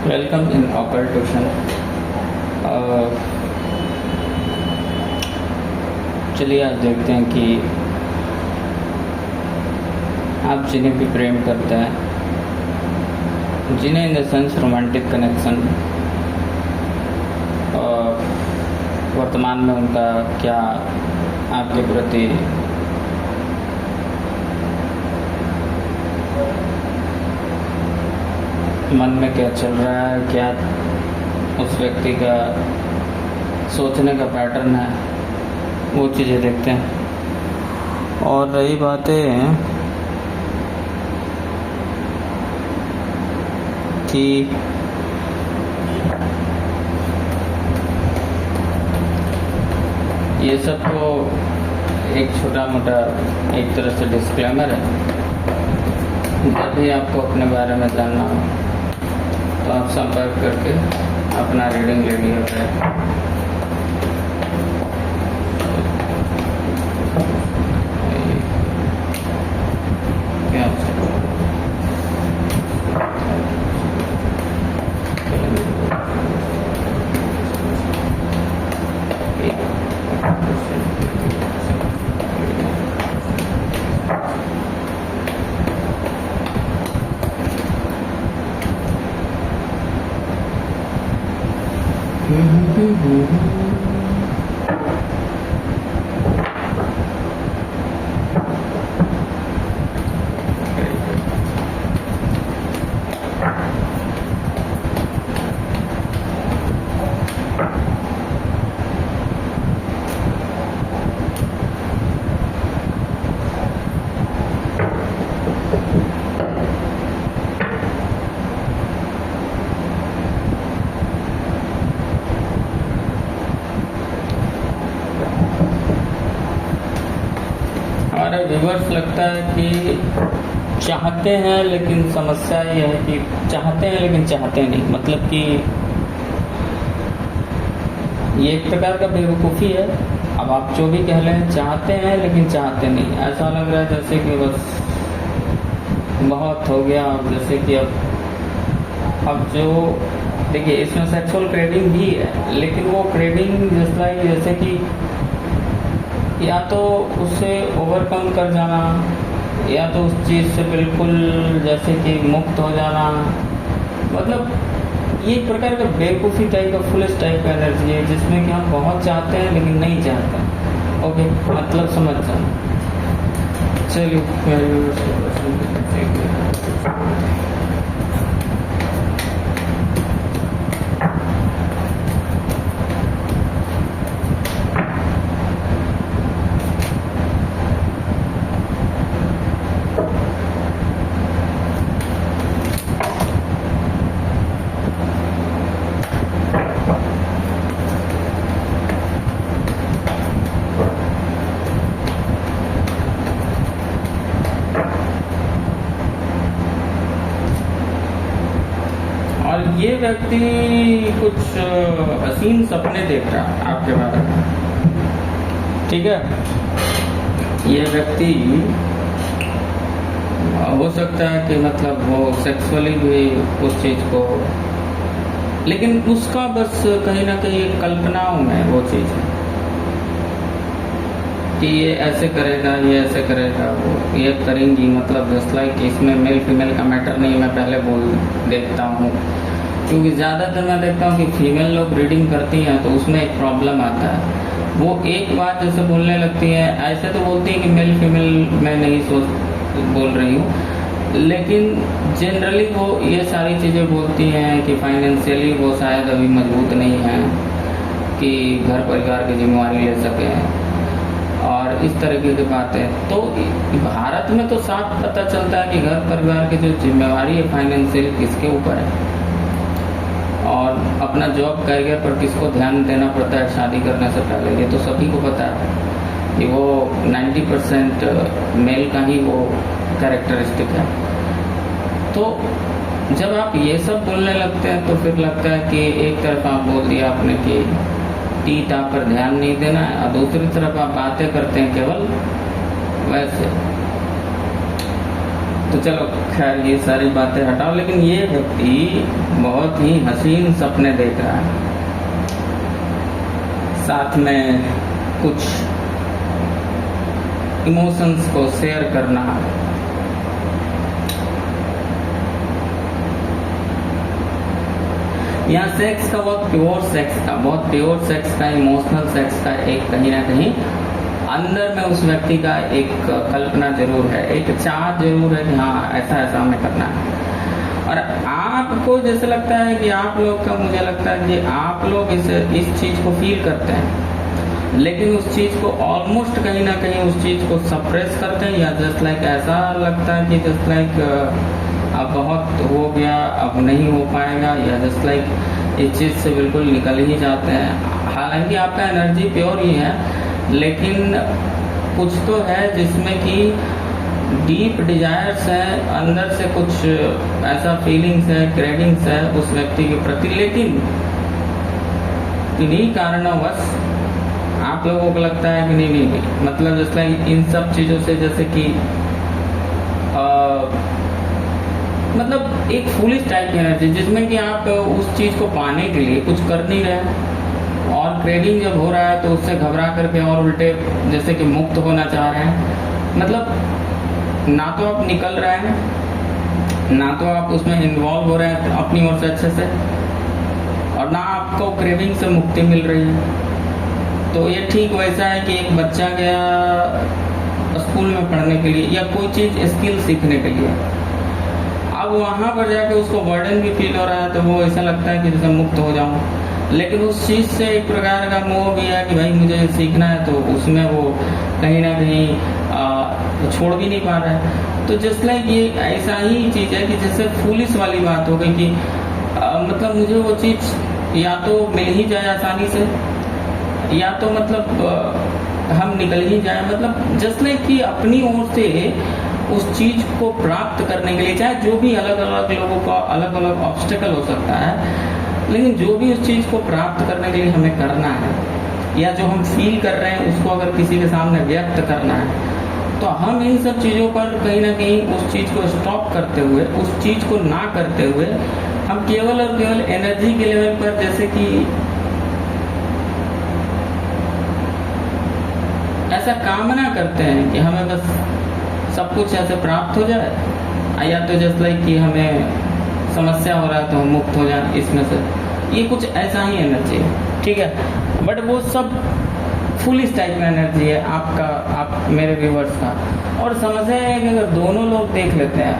Welcome in occult tuition. चलिए आज देखते हैं कि आप जिन्हें भी प्रेम करते हैं, जिन्हें in the sense romantic connection, वर्तमान में उनका क्या आपके प्रति मन में क्या चल रहा है, क्या उस व्यक्ति का सोचने का पैटर्न है, वो चीज़ें देखते हैं। और रही बातें कि ये सब तो एक छोटा मोटा एक तरह से डिस्क्लेमर है। जब भी आपको अपने बारे में जानना हो तो आप संपर्क करके अपना रीडिंग ले लिया करें। हमारे व्यूअर्स लगता है कि चाहते हैं, लेकिन समस्या ये है कि चाहते हैं लेकिन चाहते नहीं। मतलब कि ये एक प्रकार का बेवकूफ़ी है। अब आप जो भी कह लें, चाहते हैं लेकिन चाहते नहीं। ऐसा लग रहा है जैसे कि बस बहुत हो गया। जैसे कि अब जो देखिए, इसमें सेक्सुअल क्रेविंग भी है, लेकिन वो क्रेविंग जैसे कि या तो उससे ओवरकम कर जाना, या तो उस चीज़ से बिल्कुल जैसे कि मुक्त हो जाना। मतलब ये एक प्रकार का बेवकूफ़ी टाइप का, फुलिश टाइप का एनर्जी है, जिसमें कि हम बहुत चाहते हैं लेकिन नहीं चाहते। ओके, मतलब समझ जाना। चलिए ये व्यक्ति कुछ हसीन सपने देख रहा है आपके बारे में, ठीक है। ये व्यक्ति हो सकता है कि मतलब वो सेक्सुअली भी उस चीज़ को, लेकिन उसका बस कहीं ना कहीं कल्पनाओं में वो चीज़ है कि ये ऐसे करेगा, ये ऐसे करेगा, वो ये करेंगी। मतलब जस्ट लाइक इसमें मेल फीमेल का मैटर नहीं, मैं पहले बोल देखता हूँ, क्योंकि ज़्यादातर मैं देखता हूँ कि फीमेल लोग रीडिंग करती हैं तो उसमें एक प्रॉब्लम आता है। वो एक बात जैसे बोलने लगती है, ऐसे तो बोलती है कि मेल फीमेल मैं नहीं बोल रही हूँ, लेकिन जनरली वो ये सारी चीज़ें बोलती हैं कि फाइनेंशियली वो शायद अभी मजबूत नहीं है कि घर परिवार की जिम्मेवारी ले सकें और इस तरीके की बातें। तो भारत में तो साफ पता चलता है कि घर परिवार की जो जिम्मेवारी है फाइनेंशियल किसके ऊपर है, और अपना जॉब करियर पर किसको ध्यान देना पड़ता है शादी करने से पहले। ये तो सभी को पता है कि वो 90% मेल का ही वो कैरेक्टरिस्टिक है। तो जब आप ये सब बोलने लगते हैं तो फिर लगता है कि एक तरफ आप बोल दिया आपने कि टीट आप पर ध्यान नहीं देना है, और दूसरी तरफ आप बातें करते हैं केवल वैसे। तो चलो खैर ये सारी बातें हटाओ, लेकिन ये व्यक्ति बहुत ही हसीन सपने देख रहा है, साथ में कुछ इमोशंस को शेयर करना। यहाँ सेक्स का बहुत प्योर सेक्स का इमोशनल सेक्स का एक कहीं ना कहीं अंदर में उस व्यक्ति का एक कल्पना जरूर है, एक चाह जरूर है कि हाँ ऐसा ऐसा हमें करना है। और आपको जैसे लगता है कि आप लोग का, मुझे लगता है कि आप लोग इस चीज को फील करते हैं, लेकिन उस चीज को ऑलमोस्ट कहीं ना कहीं उस चीज को सप्रेस करते हैं, या जस्ट लाइक ऐसा लगता है कि जस्ट लाइक अब बहुत हो गया, अब नहीं हो पाएगा, या जस्ट लाइक इस चीज से बिल्कुल निकल ही जाते हैं। हालांकि आपका एनर्जी प्योर ही है, लेकिन कुछ तो है जिसमें कि डीप डिजायर्स है, अंदर से कुछ ऐसा फीलिंग्स है, क्रेविंग्स है उस व्यक्ति के प्रति, लेकिन इन्हीं कारणवश आप लोगों को लगता है कि नहीं, मतलब जैसे इन सब चीज़ों से, जैसे कि मतलब एक फुलिश टाइप की एनर्जी जिसमें कि आप उस चीज़ को पाने के लिए कुछ कर नहीं रहे, और क्रेविंग जब हो रहा है तो उससे घबरा करके और उल्टे जैसे कि मुक्त होना चाह रहे हैं। मतलब ना तो आप निकल रहे हैं, ना तो आप उसमें इन्वॉल्व हो रहे हैं अपनी ओर से अच्छे से, और ना आपको क्रेविंग से मुक्ति मिल रही है। तो ये ठीक वैसा है कि एक बच्चा गया स्कूल में पढ़ने के लिए या कोई चीज़ स्किल सीखने के लिए, अब वहाँ पर जाके उसको बर्डन भी फील हो रहा है, तो वो ऐसा लगता है कि जैसे मुक्त हो जाऊँ, लेकिन उस चीज़ से एक प्रकार का मोह भी है कि भाई मुझे सीखना है, तो उसमें वो कहीं ना कहीं छोड़ भी नहीं पा रहा है। तो जस्ट लाइक ये ऐसा ही चीज़ है कि जैसे फूलिश वाली बात हो गई कि मतलब मुझे वो चीज़ या तो मिल ही जाए आसानी से, या तो मतलब हम निकल ही जाए, मतलब जस्ट लाइक कि अपनी ओर से उस चीज़ को प्राप्त करने के लिए, चाहे जो भी अलग अलग लोगों का अलग अलग ऑब्स्टेकल हो सकता है, लेकिन जो भी उस चीज़ को प्राप्त करने के लिए हमें करना है, या जो हम फील कर रहे हैं उसको अगर किसी के सामने व्यक्त करना है, तो हम इन सब चीज़ों पर कहीं ना कहीं उस चीज़ को स्टॉप करते हुए, उस चीज़ को ना करते हुए, हम केवल और केवल एनर्जी के लेवल पर जैसे कि ऐसा कामना करते हैं कि हमें बस सब कुछ ऐसे प्राप्त हो जाए, या तो जस्ट लाइक कि हमें समस्या हो रहा है तो हम मुक्त हो जाए इसमें से, ये कुछ ऐसा ही एनर्जी है, ठीक है। बट वो सब फुलिश टाइप में एनर्जी है आपका, आप मेरे व्यूवर्स का। और समस्या है कि अगर दोनों लोग देख लेते हैं,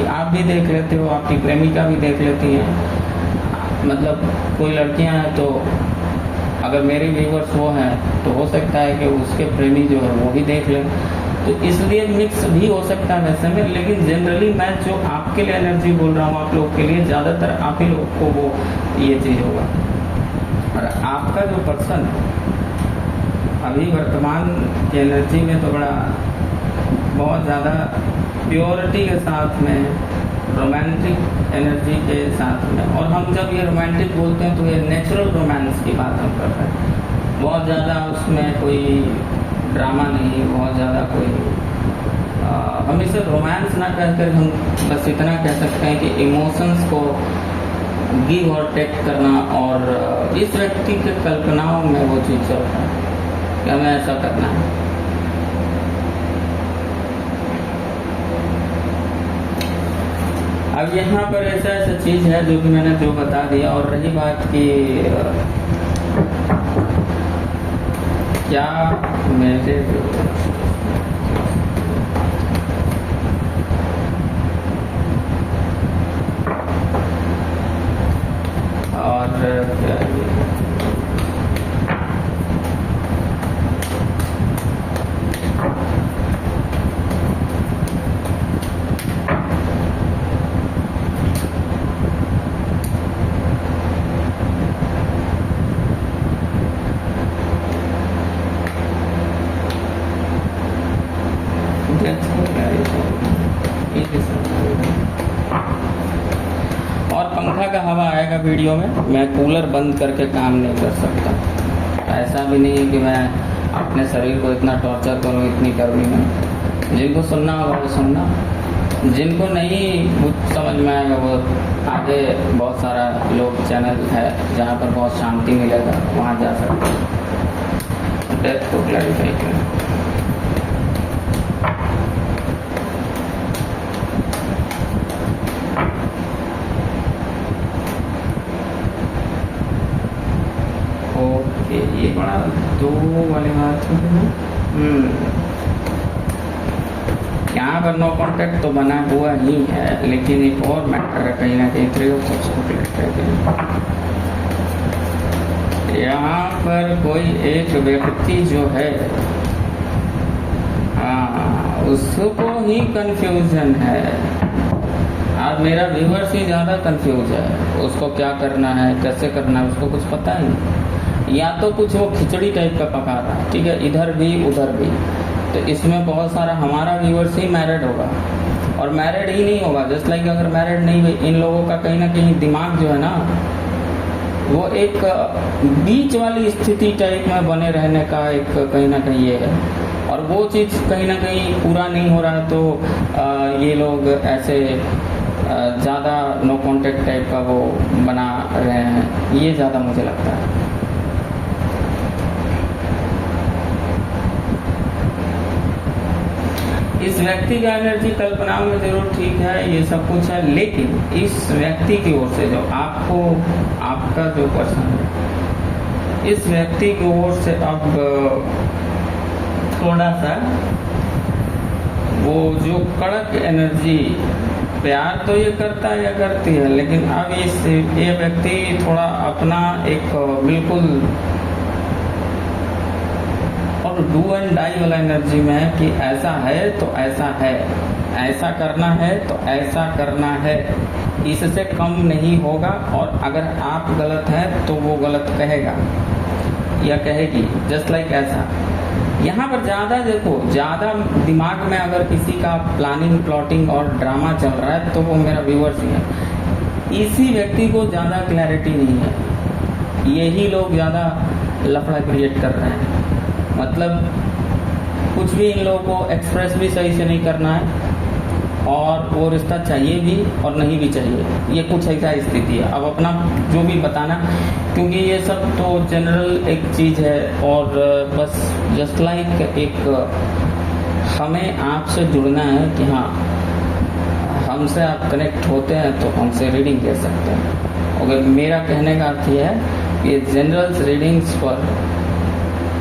आप भी देख लेते हो, आपकी प्रेमिका भी देख लेती है, मतलब कोई लड़कियां हैं तो अगर मेरे व्यूवर्स वो हैं तो हो सकता है कि उसके प्रेमी जो है वो भी देख लें, तो इसलिए मिक्स भी हो सकता है वैसे में। लेकिन जनरली मैं जो आपके लिए एनर्जी बोल रहा हूँ, आप लोग के लिए, ज़्यादातर आप ही लोग को वो ये चीज़ होगा। और आपका जो पर्सन अभी वर्तमान की एनर्जी में तो बड़ा बहुत ज़्यादा प्योरिटी के साथ में, रोमांटिक एनर्जी के साथ में, और हम जब ये रोमांटिक बोलते हैं तो ये नेचुरल रोमांस की बात हम कर रहे हैं, बहुत ज़्यादा उसमें कोई ड्रामा नहीं, बहुत ज़्यादा कोई हम इसे रोमांस ना कहकर हम बस इतना कह सकते हैं कि इमोशंस को गिव और टेक करना, और इस व्यक्ति के कल्पनाओं में वो चीज़ चल रहा है कि हमें ऐसा करना है। अब यहाँ पर ऐसा चीज़ है जो कि मैंने जो बता दिया। और रही बात कि क्या मेरे और और पंखा का हवा आएगा वीडियो में, मैं कूलर बंद करके काम नहीं कर सकता। ऐसा भी नहीं है कि मैं अपने शरीर को इतना टॉर्चर करूँ इतनी गर्मी में। जिनको सुनना होगा वो सुनना, जिनको नहीं कुछ समझ में आएगा वो आगे बहुत सारा लोग चैनल है जहाँ पर बहुत शांति मिलेगा, वहाँ जा सकते हैं डेथ को क्लैरिफाई करें। ओके, ये बड़ा दो वाली बात है। यहाँ पर नो कॉन्टैक्ट तो बना हुआ ही है, लेकिन एक और मैटर है कहीं ना कहीं 3 of Cups को क्लिक करके यहाँ पर कोई एक व्यक्ति जो है उसको ही कंफ्यूजन है। अब मेरा व्यूअर्स ही ज़्यादा कंफ्यूज है, उसको क्या करना है कैसे करना है उसको कुछ पता ही नहीं, या तो कुछ वो खिचड़ी टाइप का पका रहा है, ठीक है, इधर भी उधर भी। तो इसमें बहुत सारा हमारा व्यूअर्स ही मैरिड होगा और मैरिड ही नहीं होगा, जस्ट लाइक अगर मैरिड नहीं हुई, इन लोगों का कहीं ना कहीं दिमाग जो है ना वो एक बीच वाली स्थिति टाइप में बने रहने का एक कहीं ना कहीं ये है, और वो चीज़ कहीं ना कहीं पूरा नहीं हो रहा है तो ये लोग ऐसे ज़्यादा नो कॉन्टैक्ट टाइप का वो बना रहे हैं, ये ज़्यादा मुझे लगता है। इस व्यक्ति का एनर्जी कल्पनाओं में जरूर ठीक है, ये सब कुछ है, लेकिन इस व्यक्ति की ओर से जो आपको आपका जो पर्सन है इस व्यक्ति की ओर से अब थोड़ा सा वो जो कड़क एनर्जी, प्यार तो ये करता है या करती है, लेकिन अब ये व्यक्ति थोड़ा अपना एक बिल्कुल और डू एंड डाई वाला एनर्जी में है कि ऐसा है तो ऐसा है, ऐसा करना है तो ऐसा करना है, इससे कम नहीं होगा, और अगर आप गलत हैं तो वो गलत कहेगा या कहेगी, जस्ट लाइक ऐसा। यहाँ पर ज़्यादा देखो, ज़्यादा दिमाग में अगर किसी का प्लानिंग प्लॉटिंग और ड्रामा चल रहा है तो वो मेरा व्यूअर्स ही है। इसी व्यक्ति को ज़्यादा क्लैरिटी नहीं है, यही लोग ज़्यादा लफड़ा क्रिएट कर रहे हैं, मतलब कुछ भी इन लोगों को एक्सप्रेस भी सही से नहीं करना है और वो रिश्ता चाहिए भी और नहीं भी चाहिए, ये कुछ ऐसा स्थिति है। अब अपना जो भी बताना, क्योंकि ये सब तो जनरल एक चीज़ है, और बस जस्ट लाइक एक हमें आपसे जुड़ना है कि हाँ हमसे आप कनेक्ट होते हैं तो हमसे रीडिंग दे सकते हैं। अगर मेरा कहने का अर्थ ये है कि जनरल रीडिंग्स पर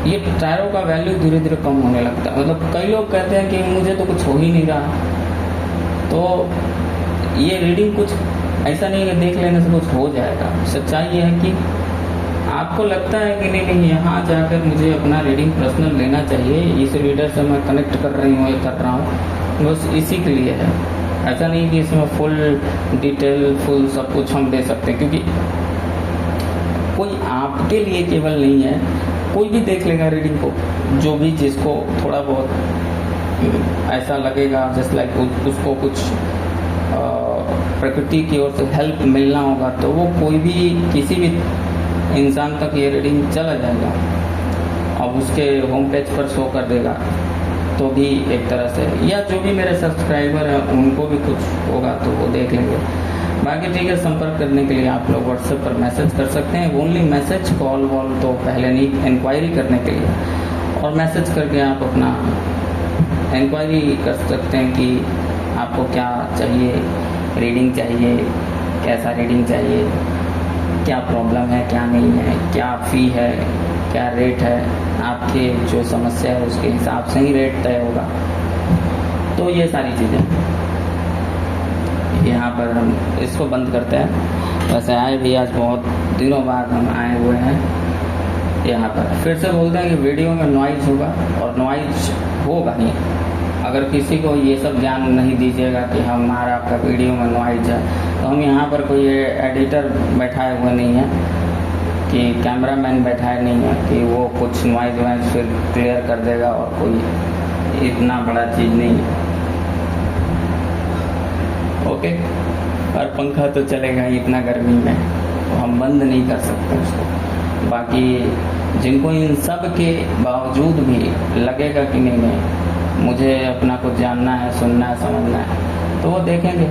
ये टैरो का वैल्यू धीरे धीरे कम होने लगता है। मतलब कई लोग कहते हैं कि मुझे तो कुछ हो ही नहीं रहा, तो ये रीडिंग कुछ ऐसा नहीं है कि देख लेने से कुछ हो जाएगा। सच्चाई ये है कि आपको लगता है कि नहीं यहाँ जाकर मुझे अपना रीडिंग पर्सनल लेना चाहिए, इस रीडर से मैं कनेक्ट कर रही हूँ, ये कर रहा हूँ, बस इसी के लिए है। ऐसा नहीं कि इसमें फुल डिटेल फुल सब कुछ हम दे सकते हैं, क्योंकि कोई आपके लिए केवल नहीं है, कोई भी देख लेगा रीडिंग को, जो भी जिसको थोड़ा बहुत ऐसा लगेगा जस्ट लाइक उसको कुछ प्रकृति की ओर से हेल्प मिलना होगा, तो वो कोई भी किसी भी इंसान तक ये रीडिंग चला जाएगा। अब उसके होम पेज पर शो कर देगा तो भी एक तरह से, या जो भी मेरे सब्सक्राइबर हैं उनको भी कुछ होगा तो वो देख लेंगे। बाकी ठीक है, संपर्क करने के लिए आप लोग व्हाट्सएप पर मैसेज कर सकते हैं, ओनली मैसेज, कॉल वॉल तो पहले नहीं, इंक्वायरी करने के लिए, और मैसेज करके आप अपना इंक्वायरी कर सकते हैं कि आपको क्या चाहिए, रीडिंग चाहिए, कैसा रीडिंग चाहिए, क्या प्रॉब्लम है क्या नहीं है, क्या फ़ी है, क्या रेट है, आपके जो समस्या है उसके हिसाब से ही रेट तय होगा। तो ये सारी चीज़ें यहाँ पर हम इसको बंद करते हैं। वैसे आए भी आज बहुत दिनों बाद हम आए हुए हैं यहाँ पर। फिर से बोलते हैं कि वीडियो में नॉइज़ होगा, और नॉइज़ होगा ही। अगर किसी को ये सब ज्ञान नहीं दीजिएगा कि हमारा आपका वीडियो में नॉइज़ है, तो हम यहाँ पर कोई एडिटर बैठाए हुए नहीं है, कि कैमरामैन बैठाए नहीं है कि वो कुछ नॉइज़ वाइज फिर क्लियर कर देगा, और कोई इतना बड़ा चीज़ नहीं है। ओके, और पंखा तो चलेगा ही इतना गर्मी में, तो हम बंद नहीं कर सकते उसको। बाकी जिनको इन सब के बावजूद भी लगेगा कि नहीं मुझे अपना कुछ जानना है, सुनना है, समझना है, तो वो देखेंगे।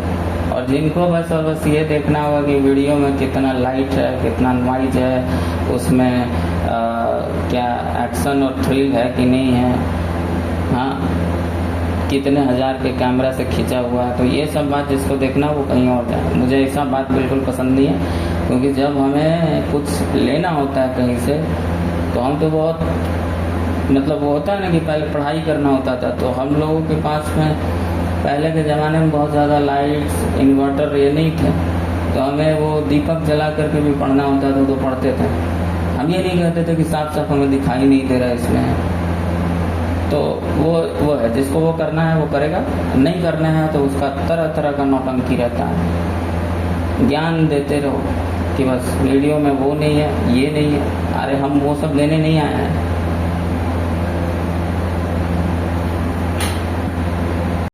और जिनको बस ये देखना होगा कि वीडियो में कितना लाइट है, कितना नॉइज है, उसमें क्या एक्शन और थ्रिल है कि नहीं है, हाँ, कितने हज़ार के कैमरा से खींचा हुआ है, तो ये सब बात जिसको देखना वो कहीं और जाए। मुझे ऐसा बात बिल्कुल पसंद नहीं है, क्योंकि जब हमें कुछ लेना होता है कहीं से, तो हम तो बहुत मतलब वो होता है ना कि पहले पढ़ाई करना होता था, तो हम लोगों के पास में पहले के ज़माने में बहुत ज़्यादा लाइट्स, इन्वर्टर ये नहीं थे, तो हमें वो दीपक जला करके भी पढ़ना होता था, तो पढ़ते थे। हम ये नहीं कहते थे कि साफ साफ हमें दिखाई नहीं दे रहा इसमें। तो वो है, जिसको वो करना है वो करेगा, नहीं करना है तो उसका तरह तरह का नौटंकी रहता है। ज्ञान देते रहो कि बस वीडियो में वो नहीं है, ये नहीं है। अरे हम वो सब लेने नहीं आए हैं,